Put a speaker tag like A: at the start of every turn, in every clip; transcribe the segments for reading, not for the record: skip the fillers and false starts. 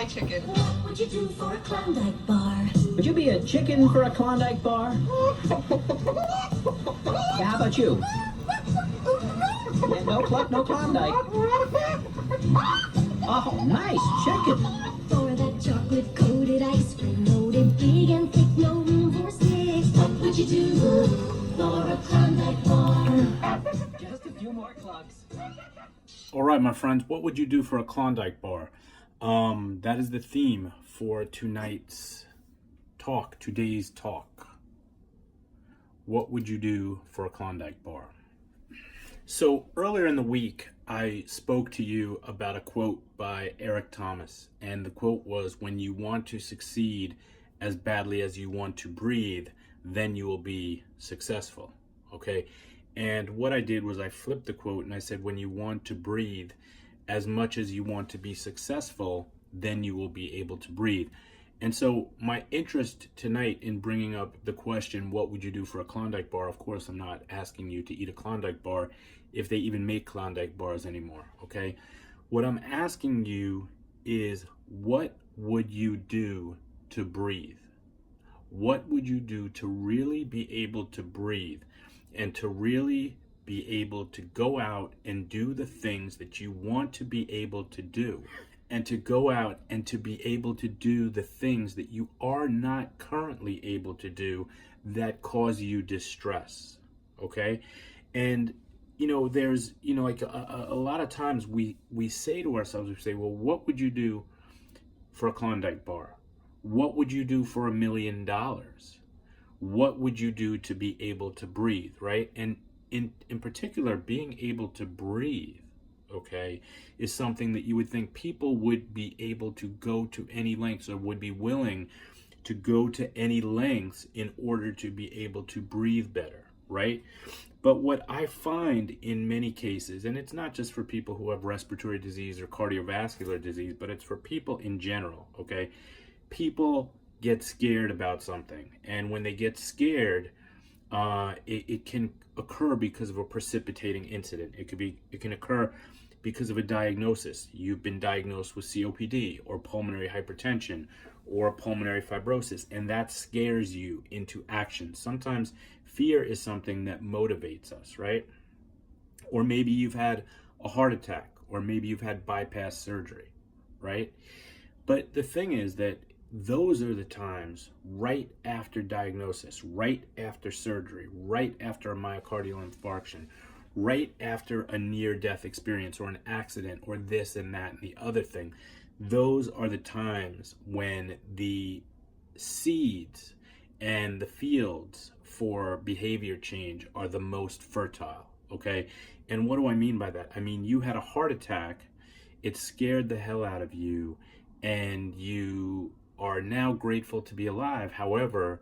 A: my chicken.
B: What would you do for a Klondike bar?
C: Would you be a chicken for a Klondike bar? Yeah, how about you? Yeah, no cluck, no Klondike. Oh, nice chicken.
B: For that chocolate-coated ice cream, loaded big and thick, no room for sticks. What would you do for a Klondike bar?
C: Just a few more clucks.
D: All right, my friends, what would you do for a Klondike bar? That is the theme for today's talk. What would you do for a Klondike bar? So earlier in the week, I spoke to you about a quote by Eric Thomas, and the quote was, "When you want to succeed as badly as you want to breathe, then you will be successful." Okay? And what I did was I flipped the quote and I said, when you want to breathe as much as you want to be successful, then you will be able to breathe. And so my interest tonight in bringing up the question, what would you do for a Klondike bar? Of course, I'm not asking you to eat a Klondike bar if they even make Klondike bars anymore, okay? What I'm asking you is, what would you do to breathe? What would you do to really be able to breathe and to really be able to go out and do the things that you want to be able to do, and to go out and to be able to do the things that you are not currently able to do that cause you distress, okay? And there's like a lot of times we say to ourselves, we say, well, what would you do for a Klondike bar? What would you do for $1 million? What would you do to be able to breathe, right? And in particular, being able to breathe, okay, is something that you would think people would be able to go to any lengths, or would be willing to go to any lengths in order to be able to breathe better, right? But what I find in many cases, and it's not just for people who have respiratory disease or cardiovascular disease, but it's for people in general, okay? People get scared about something, and when they get scared, it can occur because of a precipitating incident. It can occur because of a diagnosis. You've been diagnosed with COPD or pulmonary hypertension or pulmonary fibrosis, and that scares you into action. Sometimes fear is something that motivates us, right? Or maybe you've had a heart attack, or maybe you've had bypass surgery, right? But the thing is that those are the times right after diagnosis, right after surgery, right after a myocardial infarction, right after a near-death experience or an accident or this and that and the other thing. Those are the times when the seeds and the fields for behavior change are the most fertile, okay? And what do I mean by that? I mean, you had a heart attack, it scared the hell out of you, and you are now grateful to be alive. However,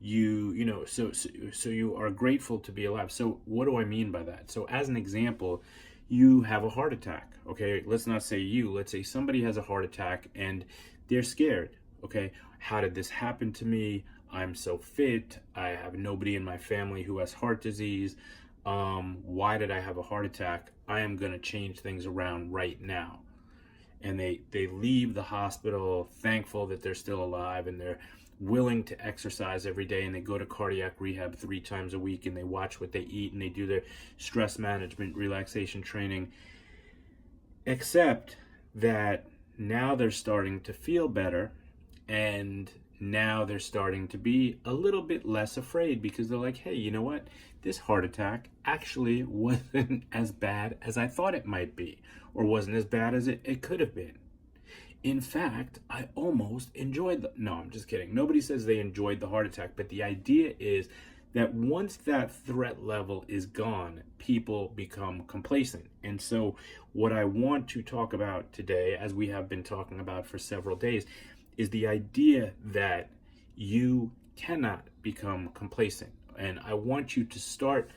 D: so you are grateful to be alive. So what do I mean by that? So as an example, you have a heart attack, okay? Let's not say you, let's say somebody has a heart attack and they're scared, okay? How did this happen to me? I'm so fit. I have nobody in my family who has heart disease. Why did I have a heart attack? I am gonna change things around right now. And they leave the hospital thankful that they're still alive, and they're willing to exercise every day, and they go to cardiac rehab 3 times a week, and they watch what they eat, and they do their stress management, relaxation training. Except that now they're starting to feel better, and now they're starting to be a little bit less afraid, because they're like, hey, you know what? This heart attack actually wasn't as bad as I thought it might be, or wasn't as bad as it could have been. In fact, I almost enjoyed no, I'm just kidding. Nobody says they enjoyed the heart attack, but the idea is that once that threat level is gone, people become complacent. And so what I want to talk about today, as we have been talking about for several days, is the idea that you cannot become complacent. And I want you to start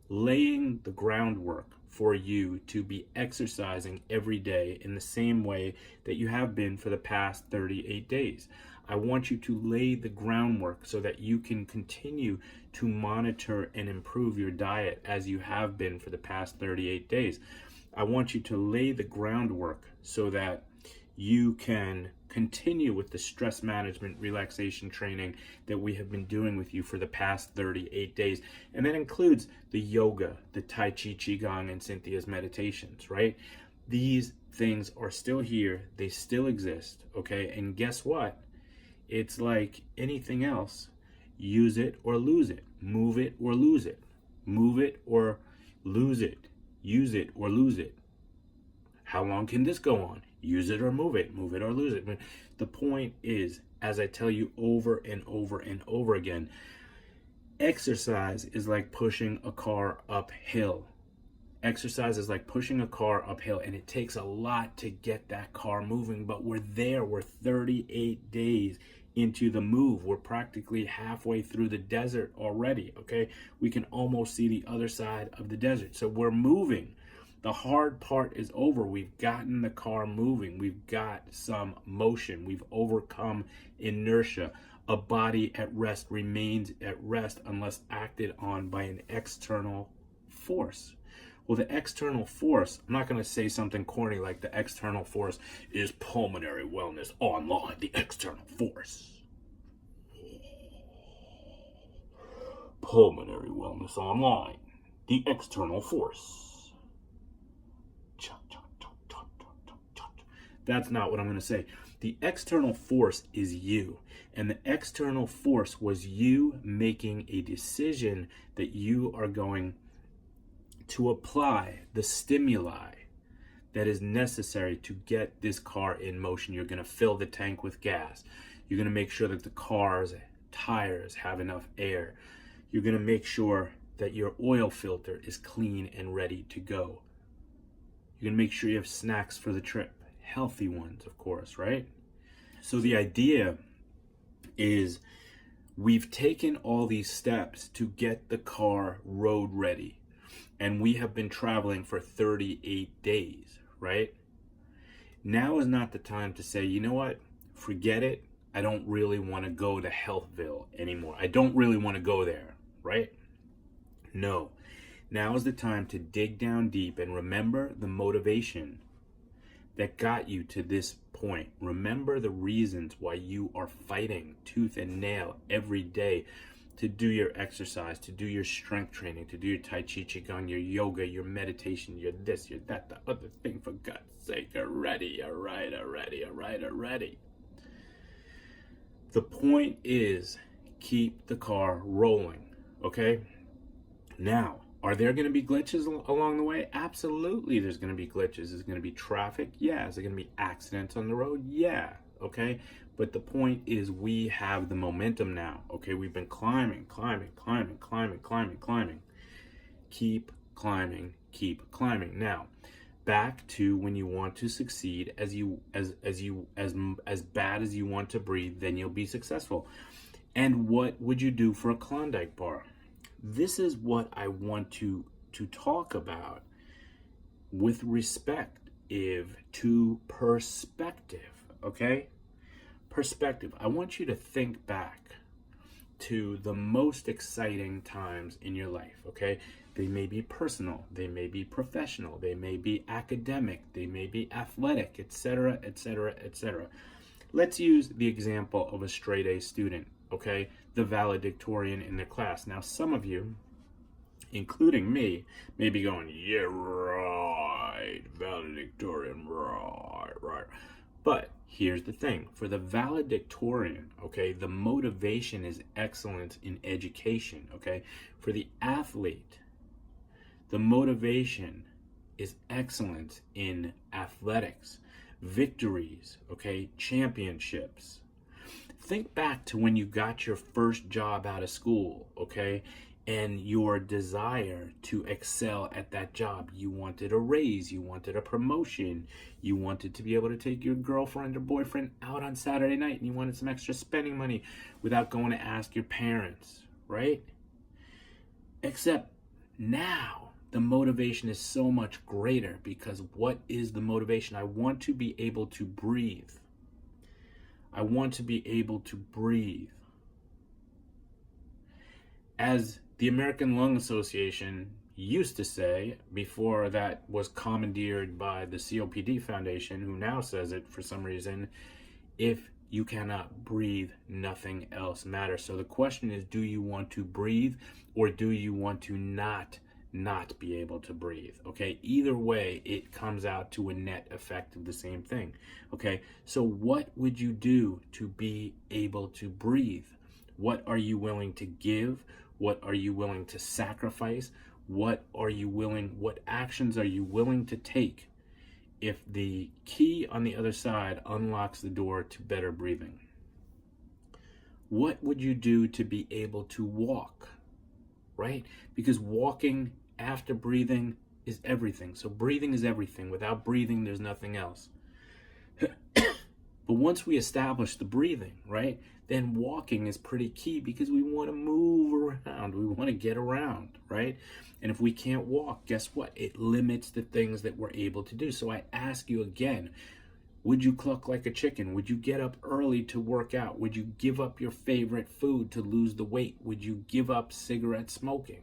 D: laying the groundwork for you to be exercising every day in the same way that you have been for the past 38 days. I want you to lay the groundwork so that you can continue to monitor and improve your diet as you have been for the past 38 days. I want you to lay the groundwork so that you can continue with the stress management relaxation training that we have been doing with you for the past 38 days. And that includes the yoga, the Tai Chi, Qigong, and Cynthia's meditations, right? These things are still here. They still exist, okay? And guess what? It's like anything else. Use it or lose it. Move it or lose it. Move it or lose it. Use it or lose it. How long can this go on? Use it or move it. Move it or lose it. But the point is, as I tell you over and over and over again, exercise is like pushing a car uphill. Exercise is like pushing a car uphill, and it takes a lot to get that car moving, but we're there. We're 38 days into the move. We're practically halfway through the desert already, okay? We can almost see the other side of the desert. So we're moving. The hard part is over. We've gotten the car moving. We've got some motion. We've overcome inertia. A body at rest remains at rest unless acted on by an external force. Well, the external force, I'm not going to say something corny like the external force is Pulmonary Wellness Online, the external force. Pulmonary Wellness Online, the external force. That's not what I'm going to say. The external force is you. And the external force was you making a decision that you are going to apply the stimuli that is necessary to get this car in motion. You're going to fill the tank with gas. You're going to make sure that the car's tires have enough air. You're going to make sure that your oil filter is clean and ready to go. You're going to make sure you have snacks for the trip. Healthy ones, of course, right? So the idea is we've taken all these steps to get the car road ready. And we have been traveling for 38 days, right? Now is not the time to say, you know what? Forget it. I don't really want to go to Healthville anymore. I don't really want to go there, right? No. Now is the time to dig down deep and remember the motivation that got you to this point. Remember the reasons why you are fighting tooth and nail every day to do your exercise, to do your strength training, to do your Tai Chi, Qigong, your yoga, your meditation, your this, your that, the other thing. For God's sake, already. The point is, keep the car rolling, okay? Now, are there going to be glitches along the way? Absolutely, there's going to be glitches. Is going to be traffic? Yeah. Is there going to be accidents on the road? Yeah. Okay. But the point is, we have the momentum now. Okay. We've been climbing. Keep climbing. Now, back to when you want to succeed, as bad as you want to breathe, then you'll be successful. And what would you do for a Klondike bar? This is what I want to talk about with respect to perspective, okay? Perspective. I want you to think back to the most exciting times in your life, okay? They may be personal, they may be professional, they may be academic, they may be athletic, etc., etc., etc. Let's use the example of a straight A student, okay? The valedictorian in their class. Now, some of you, including me, may be going, yeah, right, valedictorian, right. But here's the thing. For the valedictorian, okay, the motivation is excellence in education, okay? For the athlete, the motivation is excellence in athletics, victories, okay, championships. Think back to when you got your first job out of school, okay, and your desire to excel at that job. You wanted a raise, you wanted a promotion, you wanted to be able to take your girlfriend or boyfriend out on Saturday night, and you wanted some extra spending money without going to ask your parents, right? Except now, the motivation is so much greater, because what is the motivation? I want to be able to breathe. I want to be able to breathe. As the American Lung Association used to say, before that was commandeered by the COPD Foundation, who now says it for some reason, if you cannot breathe, nothing else matters. So the question is, do you want to breathe, or do you want to not be able to breathe? Okay, either way, it comes out to a net effect of the same thing. Okay, so what would you do to be able to breathe? What are you willing to give? What are you willing to sacrifice? What actions are you willing to take if the key on the other side unlocks the door to better breathing? What would you do to be able to walk, right? Because walking after breathing is everything. So breathing is everything. Without breathing, there's nothing else. But once we establish the breathing, right, then walking is pretty key, because we want to move around. We want to get around, right? And if we can't walk, guess what? It limits the things that we're able to do. So I ask you again, would you cluck like a chicken? Would you get up early to work out? Would you give up your favorite food to lose the weight? Would you give up cigarette smoking?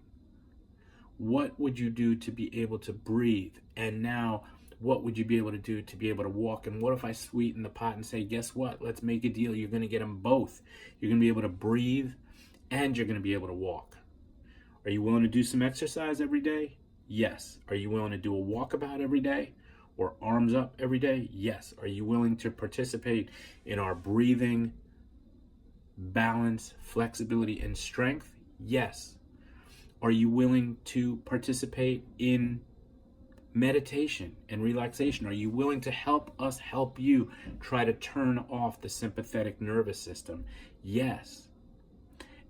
D: What would you do to be able to breathe? And now, what would you be able to do to be able to walk? And what if I sweeten the pot and say, guess what? Let's make a deal. You're going to get them both. You're going to be able to breathe, and you're going to be able to walk. Are you willing to do some exercise every day? Yes. Are you willing to do a walkabout every day, or arms up every day? Yes. Are you willing to participate in our breathing, balance, flexibility, and strength? Yes. Are you willing to participate in meditation and relaxation? Are you willing to help us help you try to turn off the sympathetic nervous system? Yes.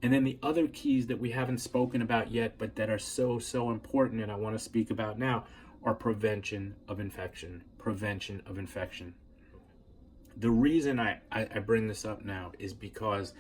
D: And then the other keys that we haven't spoken about yet, but that are so important, and I want to speak about now, are prevention of infection. Prevention of infection. The reason I bring this up now is because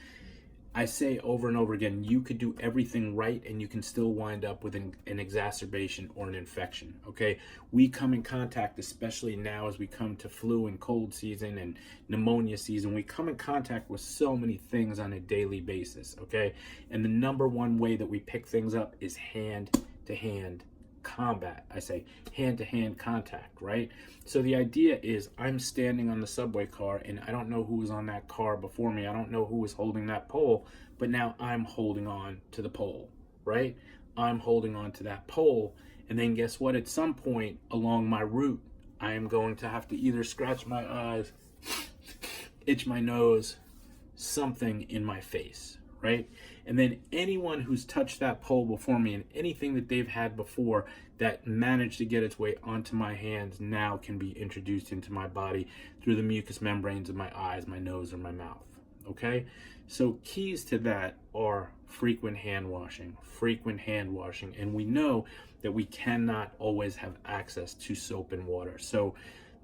D: I say over and over again, you could do everything right and you can still wind up with an exacerbation or an infection, okay? We come in contact, especially now as we come to flu and cold season and pneumonia season, we come in contact with so many things on a daily basis, okay? And the number one way that we pick things up is hand-to-hand combat. I say hand-to-hand contact, right? So the idea is, I'm standing on the subway car and I don't know who was on that car before me. I don't know who was holding that pole, but now I'm holding on to the pole, right? I'm holding on to that pole, and then guess what? At some point along my route, I am going to have to either scratch my eyes, itch my nose, something in my face, right? And then anyone who's touched that pole before me, and anything that they've had before that managed to get its way onto my hands, now can be introduced into my body through the mucous membranes of my eyes, my nose, or my mouth, okay? So keys to that are frequent hand washing, and we know that we cannot always have access to soap and water. So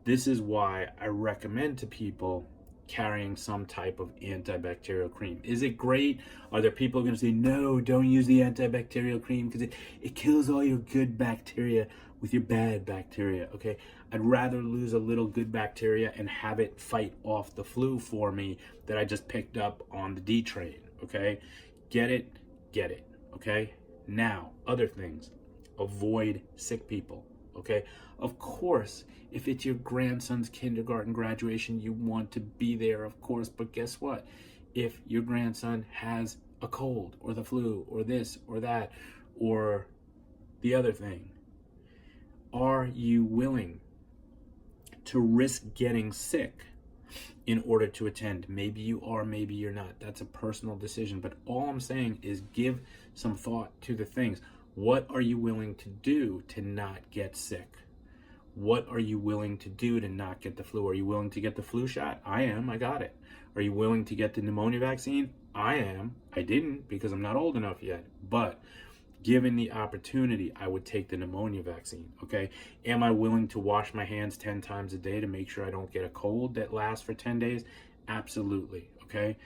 D: this is why I recommend to people carrying some type of antibacterial cream. Is it great? Are there people going to say, no, don't use the antibacterial cream because it kills all your good bacteria with your bad bacteria? Okay, I'd rather lose a little good bacteria and have it fight off the flu for me that I just picked up on the D train. Okay, get it, okay? Now, other things. Avoid sick people, okay? Of course, if it's your grandson's kindergarten graduation, you want to be there, of course, but guess what? If your grandson has a cold or the flu or this or that or the other thing, are you willing to risk getting sick in order to attend? Maybe you are, maybe you're not. That's a personal decision, but all I'm saying is give some thought to the things. What are you willing to do to not get sick? What are you willing to do to not get the flu? Are you willing to get the flu shot? I am. I got it. Are you willing to get the pneumonia vaccine? I am. I didn't because I'm not old enough yet. But given the opportunity, I would take the pneumonia vaccine, okay? Am I willing to wash my hands 10 times a day to make sure I don't get a cold that lasts for 10 days? Absolutely, okay?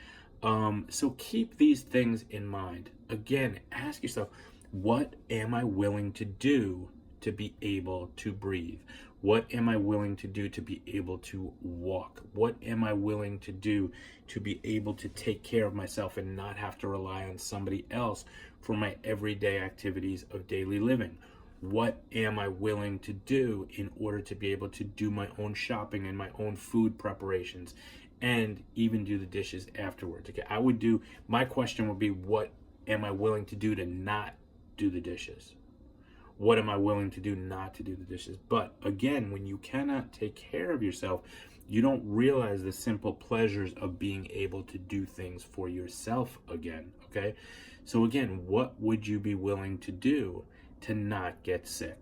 D: So keep these things in mind. Again, ask yourself, what am I willing to do to be able to breathe? What am I willing to do to be able to walk? What am I willing to do to be able to take care of myself and not have to rely on somebody else for my everyday activities of daily living? What am I willing to do in order to be able to do my own shopping and my own food preparations and even do the dishes afterwards? Okay, my question would be, what am I willing to do to not do the dishes? What am I willing to do not to do the dishes? But again, when you cannot take care of yourself, you don't realize the simple pleasures of being able to do things for yourself again, okay? So again, what would you be willing to do to not get sick?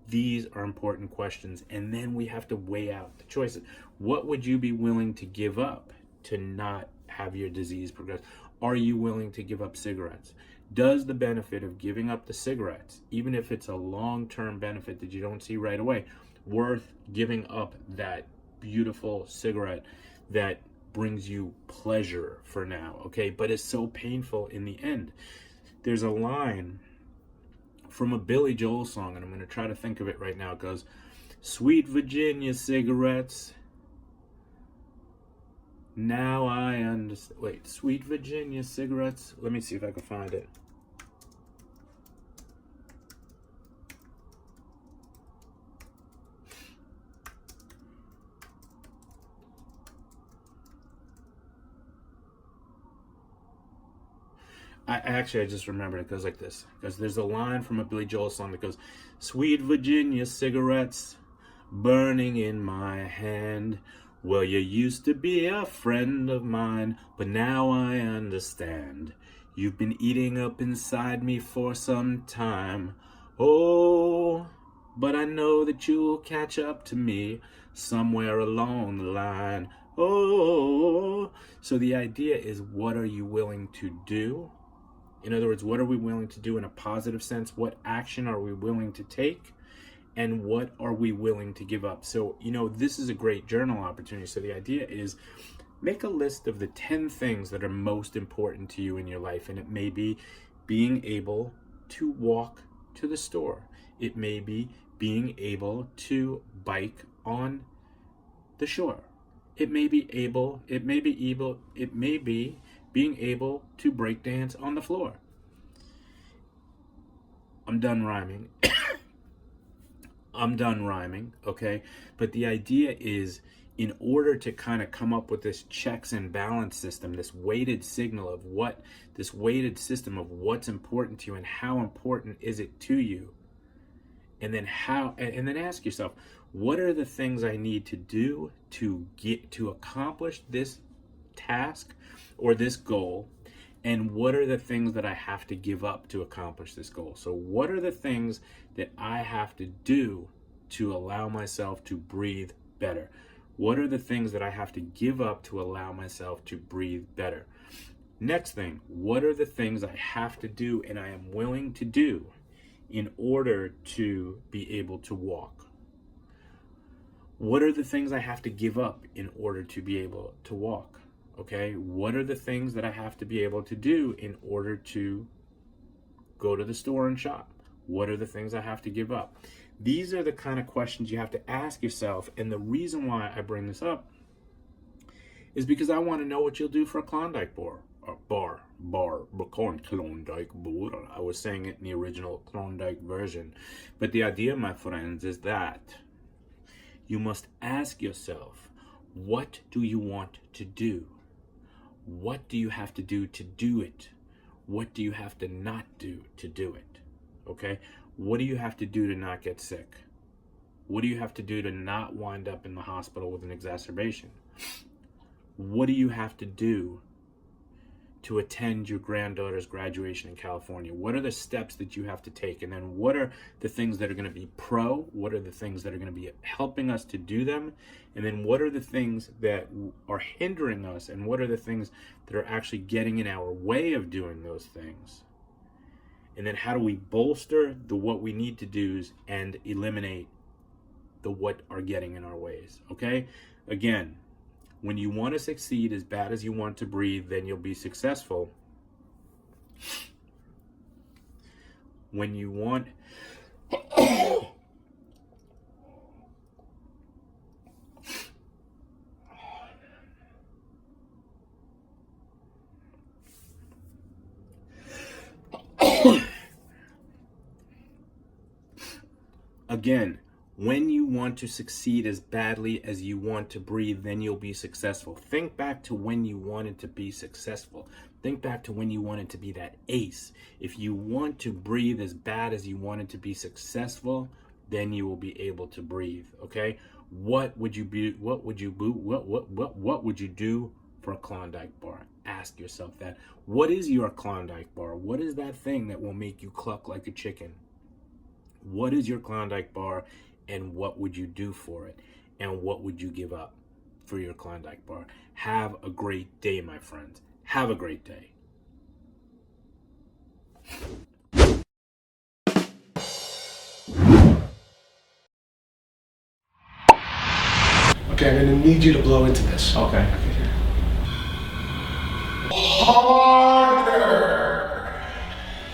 D: These are important questions, and then we have to weigh out the choices. What would you be willing to give up to not have your disease progress? Are you willing to give up cigarettes? Does the benefit of giving up the cigarettes, even if it's a long-term benefit that you don't see right away, worth giving up that beautiful cigarette that brings you pleasure for now, okay, but it's so painful in the end? There's a line from a Billy Joel song, and I'm going to try to think of it right now. It goes, "Sweet Virginia cigarettes, now I understand." Wait, Sweet Virginia cigarettes. Let me see if I can find it. I just remembered it goes like this. Because there's a line from a Billy Joel song that goes, "Sweet Virginia cigarettes burning in my hand. Well, you used to be a friend of mine, but now I understand. You've been eating up inside me for some time. Oh, but I know that you'll catch up to me somewhere along the line. Oh." So the idea is, what are you willing to do? In other words, what are we willing to do in a positive sense? What action are we willing to take? And what are we willing to give up? So, this is a great journal opportunity. So the idea is, make a list of the 10 things that are most important to you in your life. And it may be being able to walk to the store. It may be being able to bike on the shore. It may be being able to break dance on the floor. I'm done rhyming. Okay? But the idea is, in order to kind of come up with this checks and balance system, this weighted system of what's important to you and how important is it to you, and then ask yourself, what are the things I need to do to accomplish this task or this goal, and what are the things that I have to give up to accomplish this goal? So what are the things that I have to do to allow myself to breathe better? What are the things that I have to give up to allow myself to breathe better? Next thing, what are the things I have to do and I am willing to do in order to be able to walk? What are the things I have to give up in order to be able to walk? Okay, what are the things that I have to be able to do in order to go to the store and shop? What are the things I have to give up? These are the kind of questions you have to ask yourself. And the reason why I bring this up is because I want to know what you'll do for a Klondike bar. Klondike bar. I was saying it in the original Klondike version. But the idea, my friends, is that you must ask yourself, what do you want to do? What do you have to do to do it? What do you have to not do to do it? Okay? What do you have to do to not get sick? What do you have to do to not wind up in the hospital with an exacerbation? What do you have to do to attend your granddaughter's graduation in California? What are the steps that you have to take? And then what are the things that are going to be what are the things that are going to be helping us to do them? And then what are the things that are hindering us? And what are the things that are actually getting in our way of doing those things? And then how do we bolster the what we need to do and eliminate the what are getting in our ways? Okay? Again, when you want to succeed as bad as you want to breathe, then you'll be successful. When you want... Again, when you want to succeed as badly as you want to breathe, then you'll be successful. Think back to when you wanted to be successful. Think back to when you wanted to be that ace. If you want to breathe as bad as you wanted to be successful, then you will be able to breathe. Okay? What would you be? What would you what would you do for a Klondike bar? Ask yourself that. What is your Klondike bar? What is that thing that will make you cluck like a chicken? What is your Klondike bar, and what would you do for it? And what would you give up for your Klondike bar? Have a great day, my friends. Have a great day.
A: Okay, I'm gonna need you to blow into this.
C: Okay.
A: Oh!